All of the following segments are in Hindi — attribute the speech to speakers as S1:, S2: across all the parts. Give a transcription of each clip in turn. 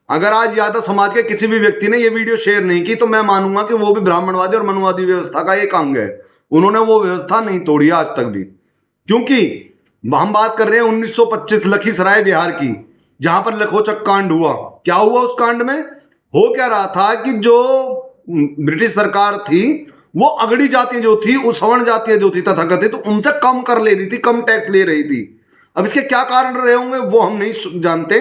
S1: अगर आज यादव समाज के किसी भी व्यक्ति ने ये वीडियो शेयर नहीं की तो मैं मानूंगा कि वो भी ब्राह्मणवादी और मनुवादी व्यवस्था का एक अंग है। उन्होंने वो व्यवस्था नहीं तोड़ी आज तक भी, क्योंकि हम बात कर रहे हैं 1925 लखीसराय बिहार की, जहां पर लखोचक कांड हुआ। क्या हुआ उस कांड में? हो क्या रहा था कि जो ब्रिटिश सरकार थी वो अगड़ी जातियां जो थी, उस सवर्ण जातियां जो थी तथाकथित, तो उनसे कम कर ले रही थी, कम टैक्स ले रही थी। अब इसके क्या कारण रहे होंगे वो हम नहीं जानते,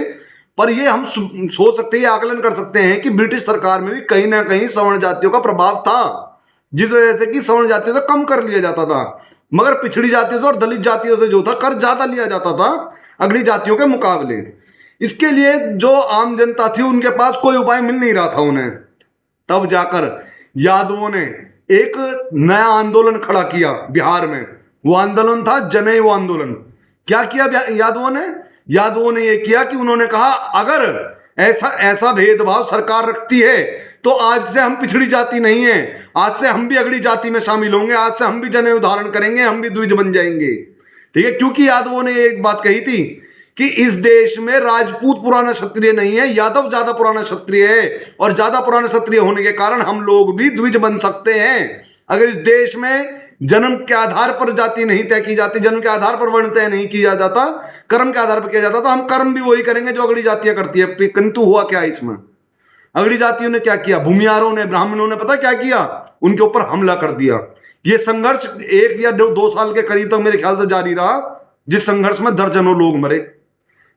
S1: पर ये हम सोच सकते हैं, आकलन कर सकते हैं कि ब्रिटिश सरकार में भी कहीं ना कहीं सवर्ण जातियों का प्रभाव था, जिस वजह से कि सवर्ण जातियों से कम कर लिया जाता था, मगर पिछड़ी जातियों से और दलित जातियों से जो था कर ज्यादा लिया जाता था अगली जातियों के मुकाबले। इसके लिए जो आम जनता थी उनके पास कोई उपाय मिल नहीं रहा था उन्हें। तब जाकर यादवों ने एक नया आंदोलन खड़ा किया बिहार में। वो आंदोलन था जनेऊ आंदोलन। क्या किया यादवों ने ये किया कि उन्होंने कहा अगर ऐसा भेदभाव सरकार रखती है तो आज से हम पिछड़ी जाति नहीं है, आज से हम भी अगली जाति में शामिल होंगे, आज से हम भी जनेऊ धारण करेंगे, हम भी द्विज बन जाएंगे। ठीक है, क्योंकि यादवों ने एक बात कही थी कि इस देश में राजपूत पुराना क्षत्रिय नहीं है, यादव ज्यादा पुराना क्षत्रिय है, और ज्यादा पुराना क्षत्रिय होने के कारण हम लोग भी द्विज बन सकते हैं। अगर इस देश में जन्म के आधार पर जाति नहीं तय की जाती, जन्म के आधार पर वर्ण तय नहीं किया जाता, कर्म के आधार पर किया जाता, तो हम कर्म भी वही करेंगे जो अगली जातियां करती है। किंतु हुआ क्या इसमें? अगली जातियों ने क्या किया? भूमिहारों ने, ब्राह्मणों ने पता क्या किया? उनके ऊपर हमला कर दिया। ये संघर्ष 1 या 2 साल के करीब तक मेरे ख्याल से जारी रहा, जिस संघर्ष में दर्जनों लोग मरे।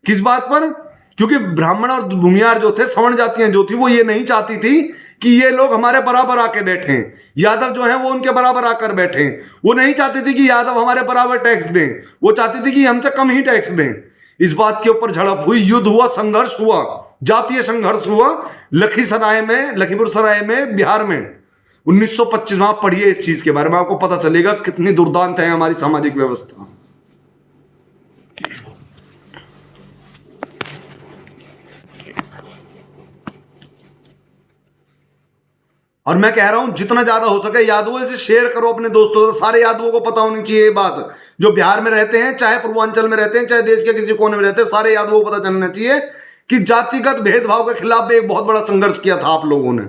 S1: किस बात पर? क्योंकि ब्राह्मण और भूमिहार जो थे, सवर्ण जातियां जो थी, वो ये नहीं चाहती थी कि ये लोग हमारे बराबर आके बैठे, यादव जो है वो उनके बराबर आकर बैठे। वो नहीं चाहती थी कि यादव हमारे बराबर टैक्स दें, वो चाहती थी कि हमसे कम ही टैक्स दें। इस बात के ऊपर झड़प हुई, युद्ध हुआ, संघर्ष हुआ, जातीय संघर्ष हुआ लखीपुर सराय में बिहार में 1925। में आप पढ़िए इस चीज के बारे में, आपको पता चलेगा कितनी दुर्दांत है हमारी सामाजिक व्यवस्था। और मैं कह रहा हूं जितना ज्यादा हो सके यादवों से शेयर करो अपने दोस्तों से। सारे यादवों को पता होनी चाहिए ये बात, जो बिहार में रहते हैं, चाहे पूर्वांचल में रहते हैं, चाहे देश के किसी कोने में रहते हैं, सारे यादवों को पता चलना चाहिए कि जातिगत भेदभाव के खिलाफ भी एक बहुत बड़ा संघर्ष किया था आप लोगों ने।